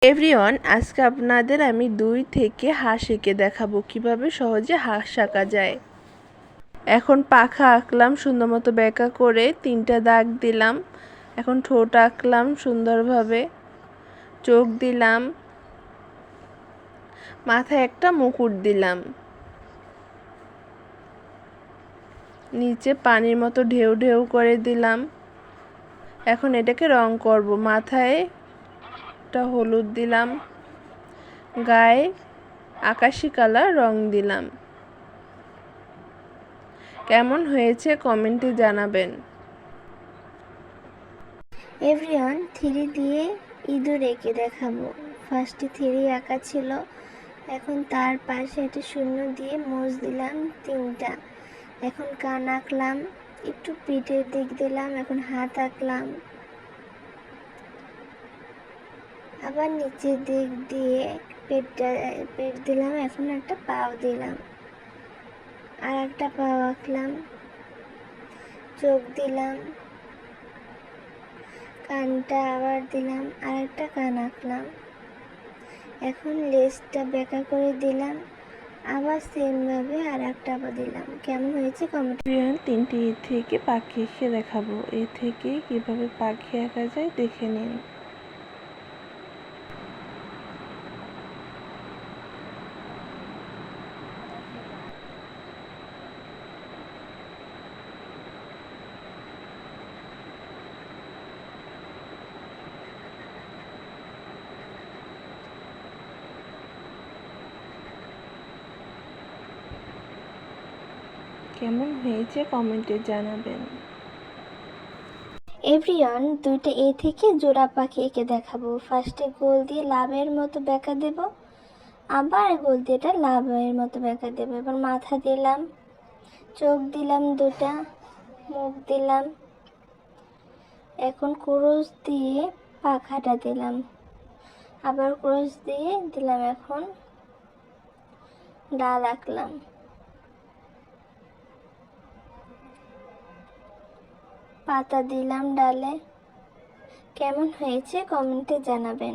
Everyone, আজকে আপনাদের আমি 2 থেকে হাঁস এঁকে দেখাবো কিভাবে সহজে হাঁস আঁকা যায়। এখন পাখা আঁকলাম সুন্দর মতো বেঁকা করে, 3টা দাগ দিলাম। এখন ঠোঁট আঁকলাম সুন্দরভাবে, চোখ দিলাম, মাথায় একটা মুকুট দিলাম, নিচে পানির মতো ঢেউ ঢেউ করে দিলাম। এখন এটাকে রং করব। মাথায় একটা হলুদ দিলাম, গায়ে আকাশি কালার রং দিলাম। কেমন হয়েছে কমেন্টে জানাবেন। এভরিওয়ান, 3 দিয়ে ইঁদুর এঁকে দেখাবো। ফার্স্টে 3 আঁকা ছিল, এখন তার পাশে একটা শূন্য দিয়ে মোজ দিলাম 3টা। এখন কান আঁকলাম, একটু পিঠের দিক দিলাম, এখন হাত আঁকলাম, আবার নিচের দিক দিয়ে পেট দিলাম, এখন একটা পাও দিলাম, আর একটা পাও আঁকলাম, চোখ দিলাম, কানটা আবার দিলাম, আর একটা কান আঁকলাম। এখন লেজটা বেঁকা করে দিলাম, আবার সেমভাবে আর একটা দিলাম। কেমন হয়েছে কমেন্ট। 3টি থেকে পাখি এঁকে দেখাবো। এ থেকে কিভাবে পাখি আঁকা যায় দেখে নিন। কেমন হয়েছে কমেন্টে জানাবেন। এভরিওয়ান, 2টা এ থেকে জোড়া পাখি এঁকে দেখাবো। ফার্স্টে গোল দিয়ে লাভের মতো বেঁকা দেব, আবার গোল দিয়ে এটা লাভের মতো বেঁকা দেব। এবার মাথা দিলাম, চোখ দিলাম 2টা, মুখ দিলাম, এখন ক্রস দিয়ে পাখাটা দিলাম, আবার ক্রস দিয়ে দিলাম, এখন ডাল আঁকলাম, পাতা দিলাম ডালে। কেমন হয়েছে কমেন্টে জানাবেন।